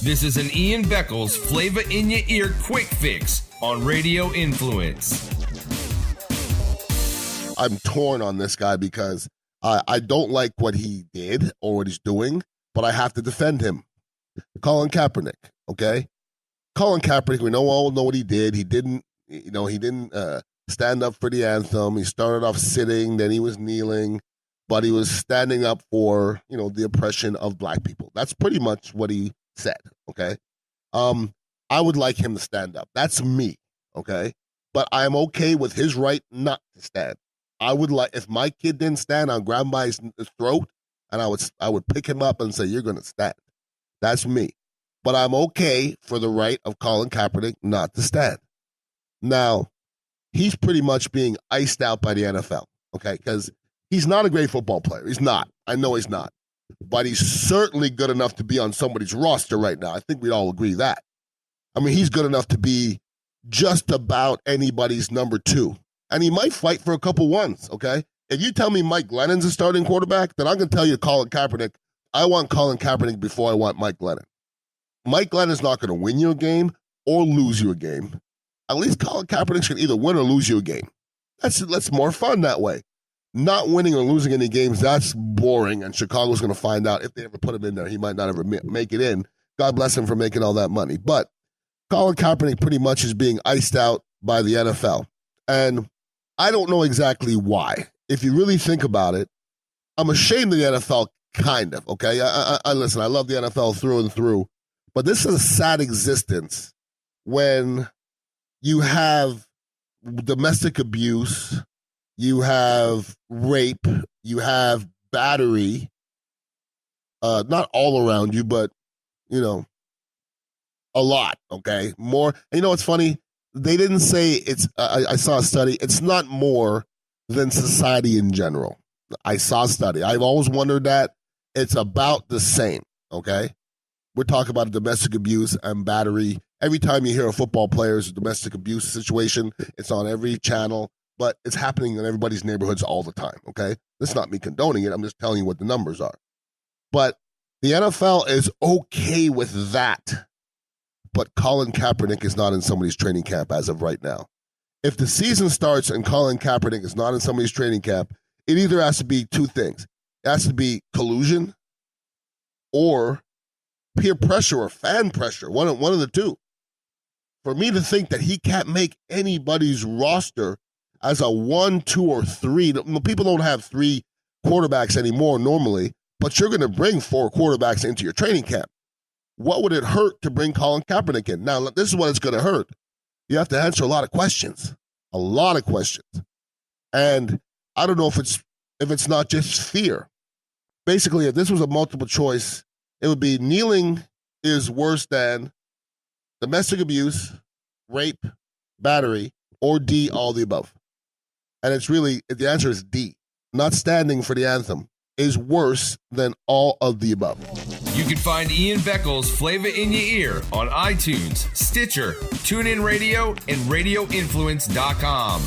This is an Ian Beckles flavor in your ear quick fix on Radio Influence. I'm torn on this guy because I don't like what he did or what he's doing, but I have to defend him. Colin Kaepernick, okay? Colin Kaepernick, we all know what he did. He didn't stand up for the anthem. He started off sitting, then he was kneeling, but he was standing up for, the oppression of black people. That's pretty much what he said, okay? I would like him to stand up. That's me, okay? But I'm okay with his right not to stand. I would like, if my kid didn't stand, I'd grab him by his throat and I would pick him up and say, you're going to stand. That's me. But I'm okay for the right of Colin Kaepernick not to stand. Now, he's pretty much being iced out by the NFL, okay? Because he's not a great football player. He's not. I know he's not. But he's certainly good enough to be on somebody's roster right now. I think we'd all agree that. I mean, he's good enough to be just about anybody's number 2. And he might fight for a couple ones, okay? If you tell me Mike Glennon's a starting quarterback, then I'm going to tell you Colin Kaepernick. I want Colin Kaepernick before I want Mike Glennon. Mike Glennon's not going to win you a game or lose you a game. At least Colin Kaepernick can either win or lose you a game. That's more fun that way. Not winning or losing any games, that's boring, and Chicago's going to find out if they ever put him in there. He might not ever make it in. God bless him for making all that money. But Colin Kaepernick pretty much is being iced out by the NFL. And I don't know exactly why. If you really think about it, I'm ashamed of the NFL, kind of, okay? I listen, I love the NFL through and through, but this is a sad existence when you have domestic abuse, you have rape, you have battery, not all around you, but, a lot, okay? More. And what's funny? They didn't say it's, I saw a study, it's not more than society in general. I saw a study. I've always wondered that. It's about the same, okay? We're talking about domestic abuse and battery. Every time you hear a football player's domestic abuse situation, it's on every channel, but it's happening in everybody's neighborhoods all the time, okay? That's not me condoning it. I'm just telling you what the numbers are. But the NFL is okay with that. But Colin Kaepernick is not in somebody's training camp as of right now. If the season starts and Colin Kaepernick is not in somebody's training camp, it either has to be two things. It has to be collusion or peer pressure or fan pressure, one of the two. For me to think that he can't make anybody's roster as a 1, 2, or 3, people don't have 3 quarterbacks anymore normally, but you're going to bring 4 quarterbacks into your training camp. What would it hurt to bring Colin Kaepernick in? Now, this is what it's going to hurt. You have to answer a lot of questions. And I don't know if it's not just fear. Basically, if this was a multiple choice, it would be kneeling is worse than domestic abuse, rape, battery, or D, all the above. And it's really, the answer is D. Not standing for the anthem is worse than all of the above. You can find Ian Beckles' Flavor in Your Ear on iTunes, Stitcher, TuneIn Radio, and RadioInfluence.com.